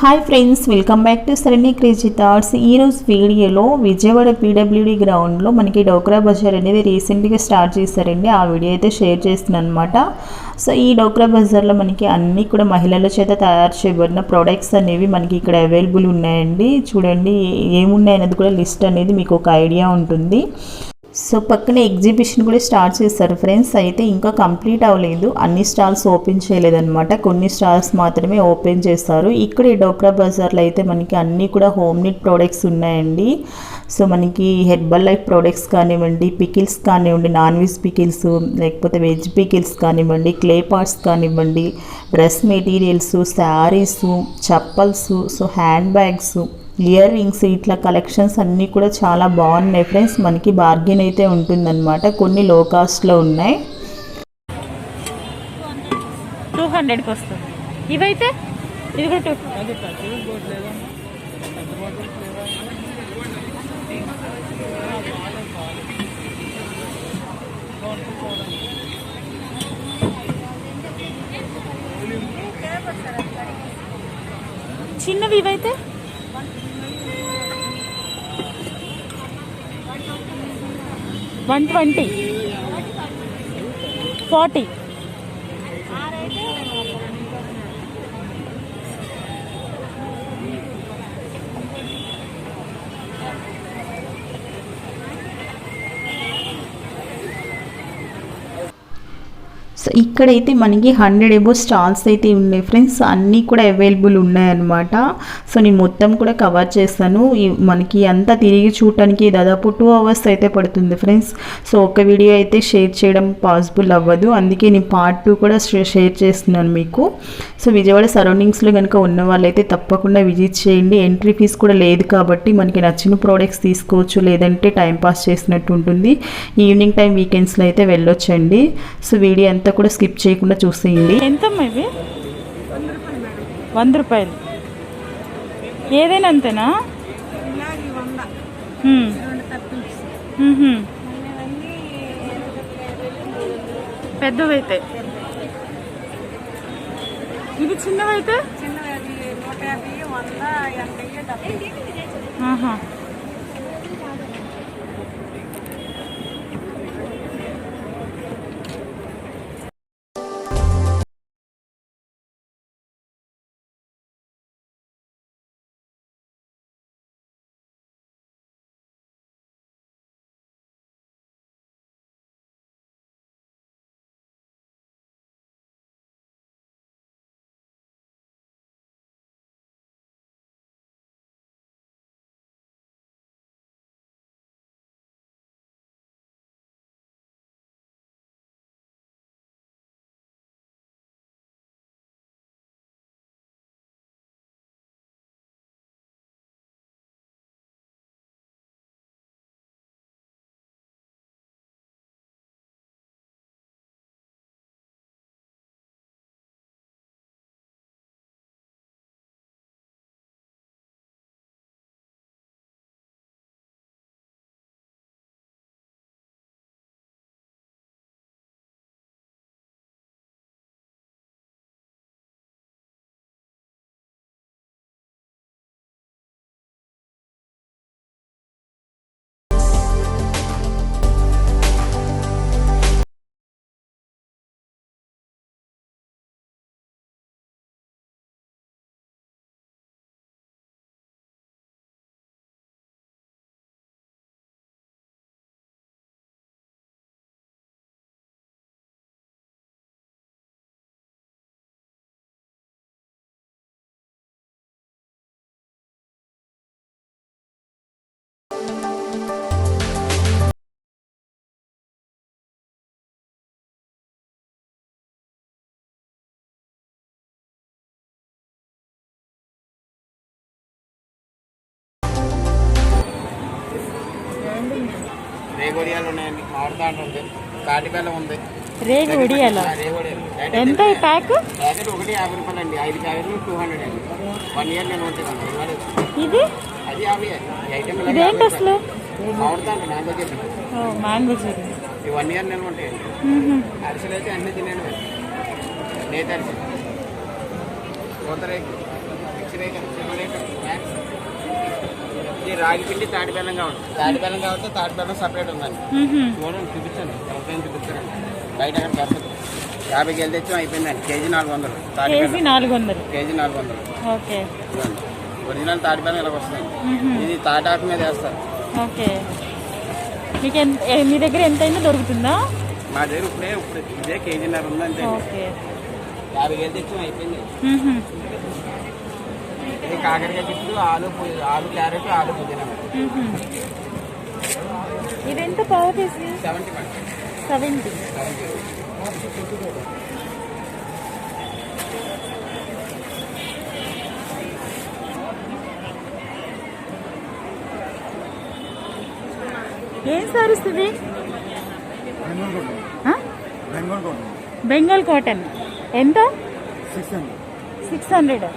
Hi friends, welcome back to Sarani crazy thoughts. ఈరోజు వీడియోలో Vijayawada PWD గ్రౌండ్లో మనకి డోక్రా బజార్ అనేది రీసెంట్గా స్టార్ట్ చేశారండి. ఆ వీడియో అయితే షేర్ చేస్తున్నాను అనమాట. సో ఈ డోక్రా బజార్లో మనకి అన్నీ కూడా మహిళల చేత తయారు చేయబడిన ప్రొడక్ట్స్ అనేవి మనకి ఇక్కడ అవైలబుల్ ఉన్నాయండి. చూడండి ఏమున్నాయి అనేది కూడా లిస్ట్ అనేది మీకు ఒక ఐడియా ఉంటుంది. సో పక్కన ఎగ్జిబిషన్ కూడా స్టార్ట్ చేస్తారు ఫ్రెండ్స్. అయితే ఇంకా కంప్లీట్ అవ్వలేదు, అన్ని స్టాల్స్ ఓపెన్ చేయలేదన్నమాట. కొన్ని స్టాల్స్ మాత్రమే ఓపెన్ చేస్తారు. ఇక్కడ ఈ డోక్రా బజార్లో అయితే మనకి అన్నీ కూడా హోమ్ నీడ్ ప్రోడక్ట్స్ ఉన్నాయండి. సో మనకి హెర్బల్ లైఫ్ ప్రోడక్ట్స్ కానివ్వండి, పికిల్స్ కానివ్వండి, నాన్ వెజ్ పికిల్స్, లేకపోతే వెజ్ పికిల్స్ కానివ్వండి, క్లే పాట్స్ కానివ్వండి, dress materials, saris, chappals, so hand bags, ear rings, ఇట్లా కలెక్షన్స్ అన్నీ కూడా చాలా బాగున్నాయి ఫ్రెండ్స్. మనకి బార్గెన్ అయితే ఉంటుందన్నమాట. కొన్ని లో కాస్ట్లో ఉన్నాయి. 200కి వస్తుంది. ఇవైతే ఇది కూడా చిన్నవి ఇవైతే 120, 40. సో ఇక్కడైతే మనకి 100 అబోవ్ స్టాల్స్ అయితే ఉన్నాయి ఫ్రెండ్స్. అన్నీ కూడా అవైలబుల్ ఉన్నాయన్నమాట. సో నేను మొత్తం కూడా కవర్ చేస్తాను. మనకి అంతా తిరిగి చూడటానికి దాదాపు 2 అవర్స్ అయితే పడుతుంది ఫ్రెండ్స్. సో ఒక వీడియో అయితే షేర్ చేయడం పాసిబుల్ అవ్వదు, అందుకే నేను పార్ట్ 2 కూడా షేర్ చేస్తున్నాను మీకు. సో విజయవాడ సరౌండింగ్స్లో కనుక ఉన్న వాళ్ళైతే తప్పకుండా విజిట్ చేయండి. ఎంట్రీ ఫీజు కూడా లేదు కాబట్టి మనకి నచ్చిన ప్రోడక్ట్స్ తీసుకోవచ్చు, లేదంటే టైంపాస్ చేసినట్టు ఉంటుంది. ఈవినింగ్ టైం వీకెండ్స్లో అయితే వెళ్ళొచ్చండి. సో వీడియో అంతా కూడా స్కిప్ చేయకుండా చూసేయండి. ఎంతమ్మా ఇవి? 100 రూపాయలు. ఏదైనా అంతేనా? పెద్దవైతే ఇవి, చిన్నవైతే ఆహా. రేగొడియాలు ఉన్నాయండి, మామిడికాయ ఉంది, కాటిబెల్లం ఉంది. రేగొడియాలు ఎంత ఈ ప్యాక్? ప్యాకెట్ 150 రూపాయలు అండి. 5 ప్యాకెట్లు 200 అండి. 1 ఇయర్ నేను ఉంటుంది. ఇది అది 50 ఐటమ్. ఇదేంటి అసలు? మామిడికాయ అండి, మ్యాంగో చెట్టు. మ్యాంగో చెట్టు. ఈ 1 ఇయర్ నేను ఉంటాయండి. అరిసెలు అయితే అన్ని తినేది. నేత అరిసెలు, కొత్త రేకు, మిక్సీ రేకు. రాగి పిండి తాటి బెల్లం కావాలి. తాటి బెల్లం కాబట్టి తాటి బెల్లం సపరేట్ ఉందండి. చూడండి, చూపించండి, ఎవరికైనా చూపించండి. బయట అక్కడ దొరకదు. 50 కేజీలు తెచ్చాం, అయిపోయిందండి. కేజీ 400. తాటి కేజీ బెల్లం 400. కేజీ 400. ఓకే. ఒరిజినల్ తాటి బెల్లం ఇలా వస్తుంది. ఇది తాటాకు మీద వేస్తారు. ఓకే. మీకు మీ దగ్గర ఎంత అయిందో దొరుకుతుందా? మా దగ్గర ఇప్పుడు ఇదే కేజీన్నర ఉందంటే. ఓకే. 50 కేజీలు తెచ్చాం, అయిపోయింది. ఇది కాకరకాయ చిప్స్, ఆలు క్యారెట్, ఆలు పుదీనా. ఇదెంత పావు కేజీ? 70. ఏం సారీస్ ఇది? బెంగాల్ కాటన్. ఎంత? 600.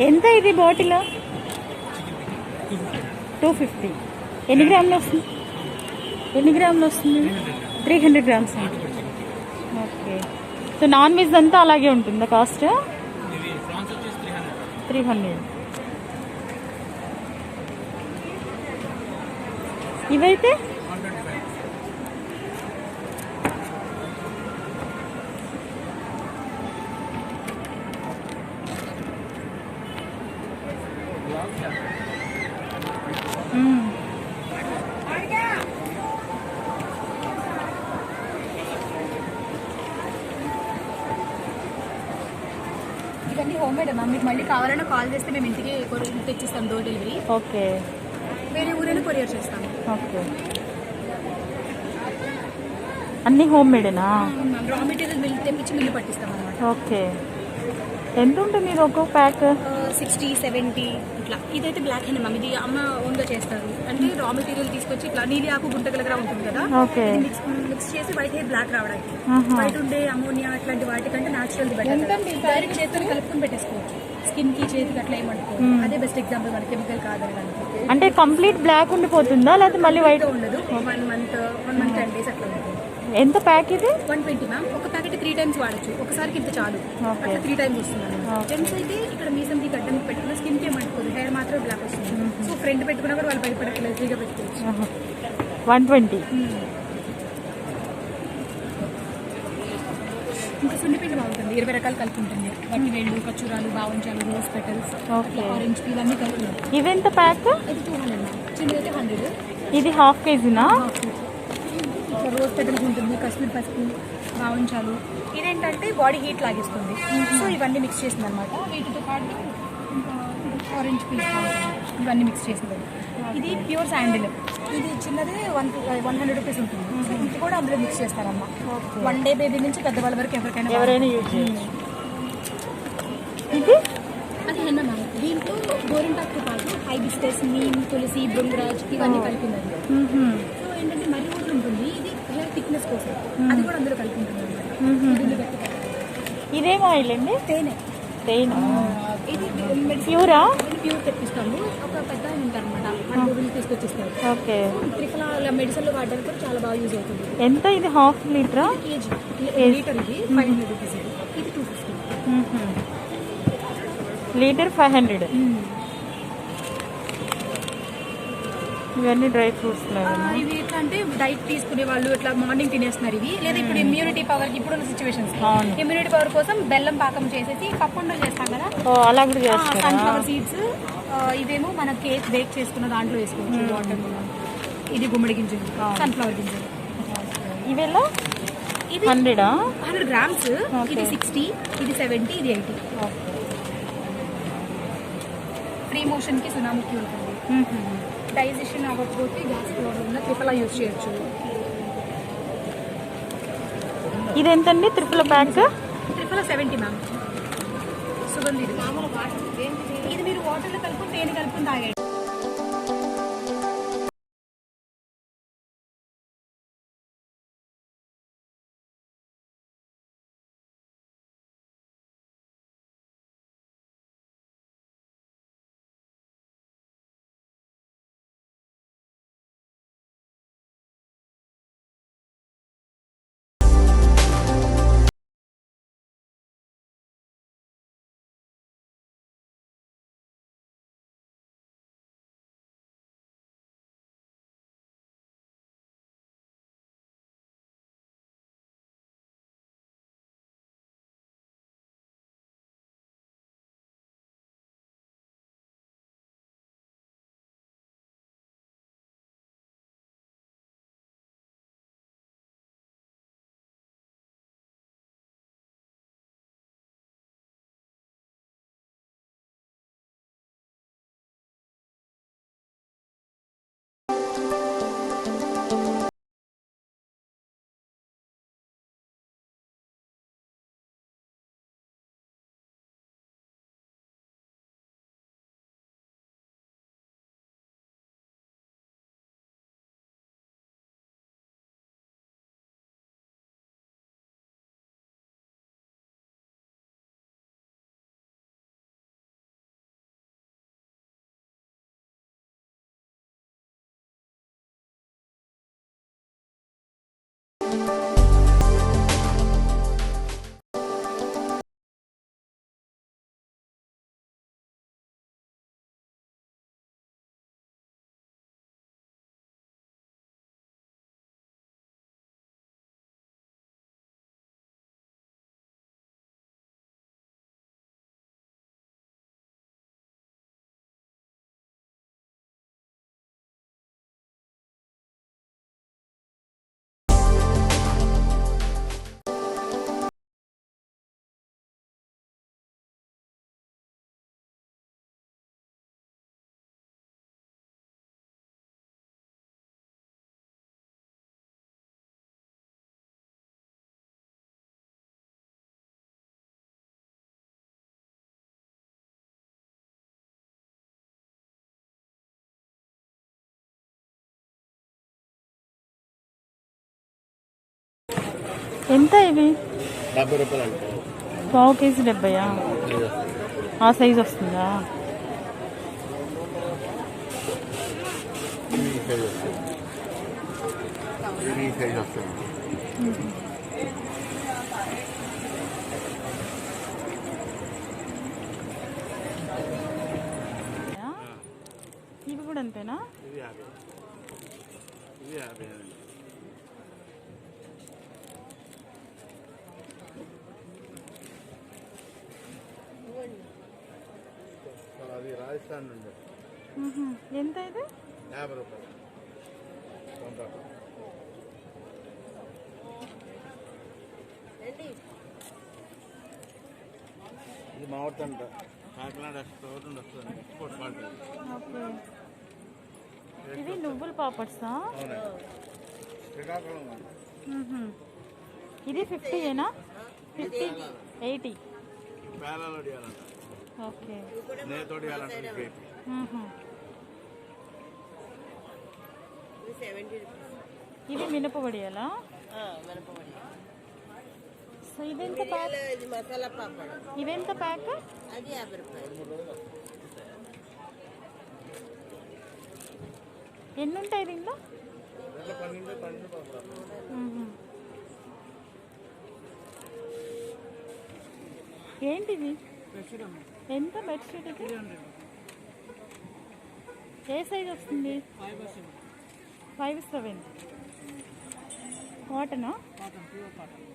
ఎంత ఇది బాటిల్? 250. ఎన్ని గ్రాములు వస్తుంది? 300 grams. Okay. So non veg అంతా అలాగే ఉంటుందా కాస్ట్? 300. ఇవైతే ఇవన్నీ హోమ్ మేడ్ అమ్మా. మీకు మళ్ళీ కావాలన్నా కాల్ చేస్తే మేము ఇంటికి తెచ్చిస్తాం, డోర్ డెలివరీ. ఓకే. వేరే ఊరైనా కొరియర్ చేస్తాము. ఓకే. అన్నీ హోమ్ మేడేనా? రా మెటీరియల్ మిల్ తెప్పించి మిల్లు పట్టిస్తాం అనమాట. ఓకే. ఎంత ఉంటుంది ఇది ఒక్కో ప్యాక్? 60, 70 ఇట్లా. ఇదైతే బ్లాక్ హ్యాండ్ మ్యామ్. ఇది అమ్మ ఓన్గా చేస్తారు. అంటే రా మెటీరియల్ తీసుకొచ్చి ఇట్లా నీలి ఆకు గుంటగలగా ఉంటుంది కదా, ఓకే, మిక్స్ చేసి వైట్ హెయిర్ బ్లాక్ రావడానికి. వైట్ ఉండే అమోనియా అట్లాంటి వాటికంటే న్యాచురల్ డైరెక్ట్ చేతితో కలుపుకొని పెట్టేసుకోవచ్చు. స్కిన్ కి చేతికి అట్లా ఏమనుకో. అదే బెస్ట్ ఎగ్జాంపుల్ మన కెమికల్ కాదనడానికి. అంటే కంప్లీట్ బ్లాక్ ఉండిపోతుందా లేకపోతే మళ్ళీ వైట్ ఉండదు? 1 మంత్ 10 days అట్లా ఉంటుంది. ఎంత ప్యాక్ ఇది? 120 మ్యామ్. ఒక ప్యాకెట్ 3 times వాడచ్చు. ఒకసారికి ఇంత చాలు. అట్లా 3 times వస్తుంది. జెంట్స్ అయితే ఇక్కడ మీసం గడ్డం పెట్టుకున్న స్కిన్ కి ఏమంటుకోదు, హెయిర్ మాత్రం బ్లాక్ వస్తుంది. సో ఫ్రంట్ పెట్టుకున్నా కూడా వాళ్ళు భయపడక్కలేదు, ఫ్రీగా పెట్టుకోవచ్చు. 120. ఇంకా సున్నిపిండి బాగుంటుంది. 20 రకాలు కలిపి ఉంటుంది. వట్టి వేళ్ళు, ఖర్జూరాలు, బావంచాలు, రోజ్ పెటల్స్, ఆరెంజ్ పీల్ అన్ని కలిపి. ఇవెంత ప్యాక్? ఇది 200 మ్యామ్. చిన్నదైతే 100. ఇది హాఫ్ కేజీనా? ఇట్లా రోజ్ పెటల్స్ ఉంటుంది, కశ్మీర్ పసుపు, బావంచాలు. ఇదేంటంటే బాడీ హీట్ లాగేస్తుంది. సో ఇవన్నీ మిక్స్ చేసింది అనమాట. వీటితో పాటు ఆరెంజ్ పీల్ ఇవన్నీ మిక్స్ చేసింది. ఇది ప్యూర్ శాండిల్. ఇది చిన్నది 100 రూపీస్ ఉంటుంది. సో ఇది కూడా అందులో మిక్స్ చేస్తారమ్మా. 1 day బేబీ నుంచి పెద్దవాళ్ళ వరకు ఎవరైనా యూజ్ చేయొచ్చు. ఇది అది హెన్న మ్యామ్. దీంట్లో గోరింటాకుతో పాటు హైబిస్కస్, నీమ్, తులసి, బృంగరాజ్ ఇవన్నీ కలిపిందండి. సో ఏంటంటే మరీ కూడా ఉంటుంది. ఇది హెయిర్ థిక్నెస్ కోసం అది కూడా అందులో కలిపి ఉంటుంది అనమాట. ఇదేం ఆయిల్ అండి? తేనె. ఇది ప్యూరా? ప్యూర్ తెప్పిస్తాము. ఒక పెద్ద ఆయన ఉంటారు అనమాట, మన ఊరిని తీసుకొచ్చిస్తారు. ఓకే. త్రిఫలా మెడిసిన్లో వాడడానికి కూడా చాలా బాగా యూజ్ అవుతుంది. ఎంత ఇది? హాఫ్ లీటరా? KG litre. ఇది 500 రూపీస్. ఇది 250. లీటర్ 500. ఇవన్నీ డ్రై ఫ్రూట్స్ లాగా. ఇవి ఇట్లా అంటే డైట్ తీసుకునే వాళ్ళు ఇట్లా మార్నింగ్ తినేస్తున్నారు ఇవి, లేదా ఇప్పుడు ఇమ్యూనిటీ పవర్ ఇప్పుడున్న సిచ్యువేషన్స్ అవును. ఇమ్యూనిటీ పవర్ కోసం బెల్లం పాకం చేసేసి పప్పుండలు చేస్తాం కదా, ఓ అలా కూడా చేస్తారా? సన్ఫ్లవర్ సీడ్స్, ఇదేమో మన కేక్ బేక్ చేసుకున్న దాంట్లో వేసుకోవచ్చు. వాటర్ ఇది గుమ్మడి గింజలు, సన్ఫ్లవర్ గింజలు. ఇవేలా ఇది 100 గ్రామ్స్, ఇది 60, ఇది 70, ఇది 80. ఫ్రీ మోషన్ కి సునాముఖి ఉంటుంది. డైజెషన్ అవ్వకపోతే గ్యాస్ ప్రాబ్లం ఉన్న త్రిఫలా యూజ్ చేయొచ్చు. ఇదెంతండి త్రిపుల ప్యాక్? త్రిఫలా 70 మ్యామ్. సుగంధి ఇది మీరు వాటర్లో కలుపుకొని తేనె కలుపుకొని తాగండి. ఎంత ఇవి? 70 రూపాయలు అంటే పావు కేజీ 70. ఆ సైజ్ వస్తుందా? ఈ సైజ్ వస్తుంది. ఇవి కూడా అంతేనా? ఇది 50. అది రాజస్థాన్ నుండి. ఎంత ఇది? 50 రూపాయలు. ఇది మామిడి అంట కాకినాడ స్టోర్ నుండి వస్తుంది. Export quality. ఓకే. ఇవి నువ్వుల పాపడ్సా? శ్రీకాకుళం. ఇది 50ఏనా? 50, 80. పేలాలు వడియాలంట. ఓకే. నేతో వడియాలంట. ఇది మినప వడియాలా? సో ఇదెంత ప్యాక్? ఇది మసాలా పాపడ్, ఇవెంత ప్యాక్? అది 50 రూపాయలు. ఎన్ని ఉంటాయి దీంట్లో? 12 ఏంటిది? ఎంత బెడ్షీట్ ఇది? ఏ సైజ్ వస్తుంది? 5/7 కాటనా? Cotton pure cotton.